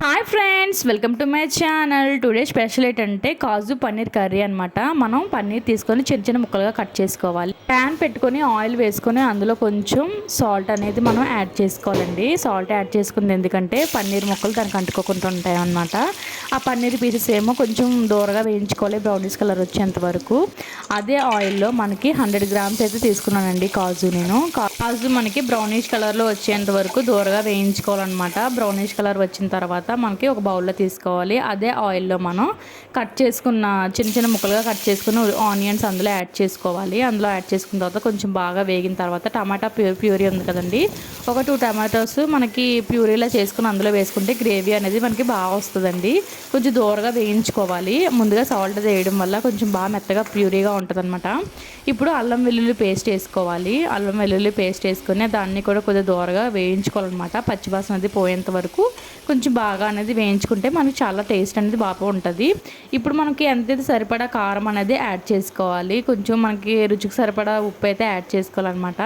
Hi friends, welcome to my channel. Today special ఏంటంటే కాజు paneer curry అనమాట. మనం పన్నీర్ తీసుకొని చిన్న చిన్న ముక్కలుగా కట్ చేసుకోవాలి. ప్యాన్ పెట్టుకొని ఆయిల్ వేసుకొని అందులో కొంచెం సాల్ట్ అనేది మనం యాడ్ చేసుకోవాలండి. సాల్ట్ యాడ్ చేసుకుంది ఎందుకంటే పన్నీర్ ముక్కలు దానికి అంటుకోకుండా ఉంటాయి అన్నమాట. ఆ పన్నీర్ పీసెస్ ఏమో కొంచెం దూరగా వేయించుకోవాలి, బ్రౌనిష్ కలర్ వచ్చేంత వరకు. అదే ఆయిల్లో మనకి 100 గ్రామ్స్ అయితే తీసుకున్నానండి కాజు. నేను కాజు మనకి బ్రౌనిష్ కలర్లో వచ్చేంత వరకు దూరగా వేయించుకోవాలన్నమాట. బ్రౌనిష్ కలర్ వచ్చిన తర్వాత మనకి ఒక బౌల్లో తీసుకోవాలి. అదే ఆయిల్లో మనం కట్ చేసుకున్న చిన్న చిన్న ముక్కలుగా కట్ చేసుకున్న ఆనియన్స్ అందులో యాడ్ చేసుకోవాలి. అందులో యాడ్ చేసుకున్న తర్వాత కొంచెం బాగా వేగిన తర్వాత టమాటా ప్యూరీ ఉంది కదండి, ఒక 2 టమాటోస్ మనకి ప్యూరీలా చేసుకుని అందులో వేసుకుంటే గ్రేవీ అనేది మనకి బాగా వస్తుందండి. కొంచెం దూరగా వేయించుకోవాలి. ముందుగా సాల్ట్ వేయడం వల్ల కొంచెం బాగా మెత్తగా ప్యూరీగా ఉంటుంది అనమాట. ఇప్పుడు అల్లం వెల్లుల్లి పేస్ట్ వేసుకోవాలి. అల్లం వెల్లుల్లి పేస్ట్ వేసుకొని దాన్ని కూడా కొద్దిగా దూరగా వేయించుకోవాలన్నమాట. పచ్చివాసన అది పోయేంత వరకు కొంచెం బాగా అనేది వేయించుకుంటే మనకి చాలా టేస్ట్ అనేది బాగా ఉంటుంది. ఇప్పుడు మనకి ఎంతైతే సరిపడా కారం అనేది యాడ్ చేసుకోవాలి. కొంచెం మనకి రుచికి సరిపడా ఉప్పు అయితే యాడ్ చేసుకోవాలన్నమాట.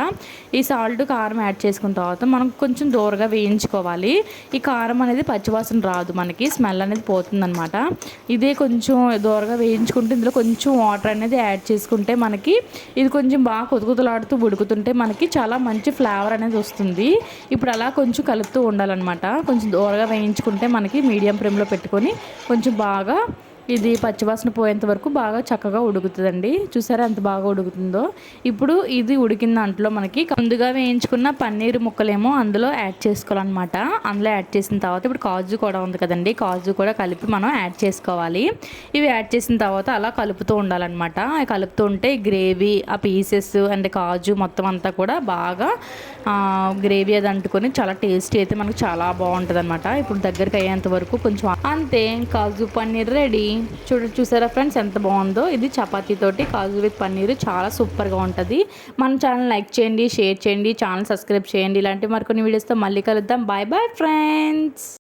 ఈ సాల్ట్ కారం యాడ్ చేసుకున్న తర్వాత మనం కొంచెం దూరగా వేయించుకోవాలి. ఈ కారం అనేది పచ్చివాసన రాదు, మనకి స్మెల్ అనేది పోతుందన్నమాట. ఇదే కొంచెం దూరగా వేయించుకుంటే ఇందులో కొంచెం వాటర్ అనేది యాడ్ చేసుకుంటే మనకి ఇది కొంచెం బాగా కొతుకుతలాడుతూ ఉడుకుతుంటే మనకి చాలా మంచి ఫ్లేవర్ అనేది వస్తుంది. ఇప్పుడు అలా కొంచెం కలుపుతూ ఉండాలన్నమాట. కొంచెం దూరగా వేయించుకుంటే మనకి మీడియం ఫ్లేమ్లో పెట్టుకొని కొంచెం బాగా ఇది పచ్చివాసన పోయేంత వరకు బాగా చక్కగా ఉడుకుతుందండి. చూసారా ఎంత బాగా ఉడుకుతుందో. ఇప్పుడు ఇది ఉడికిన దాంట్లో మనకి ముందుగా వేయించుకున్న పన్నీర్ ముక్కలేమో అందులో యాడ్ చేసుకోవాలన్నమాట. అందులో యాడ్ చేసిన తర్వాత ఇప్పుడు కాజు కూడా ఉంది కదండి, కాజు కూడా కలిపి మనం యాడ్ చేసుకోవాలి. ఇవి యాడ్ చేసిన తర్వాత అలా కలుపుతూ ఉండాలన్నమాట. కలుపుతూ ఉంటే గ్రేవీ, ఆ పీసెస్ అండ్ కాజు మొత్తం అంతా కూడా బాగా గ్రేవీ అది అంటుకొని చాలా టేస్టీ అయితే మనకు చాలా బాగుంటుంది అనమాట. ఇప్పుడు దగ్గరికి అయ్యేంత వరకు కొంచెం అంతే, కాజు పన్నీర్ రెడీ. చూసారా ఫ్రెండ్స్ ఎంత బాగుందో. ఇది చపాతీతోటి కాజు విత్ పన్నీర్ చాలా సూపర్గా ఉంటుంది. మన ఛానల్ లైక్ చేయండి, షేర్ చేయండి, ఛానల్ సబ్స్క్రైబ్ చేయండి. ఇలాంటి మరికొన్ని వీడియోస్తో మళ్ళీ కలుద్దాం. Bye bye friends.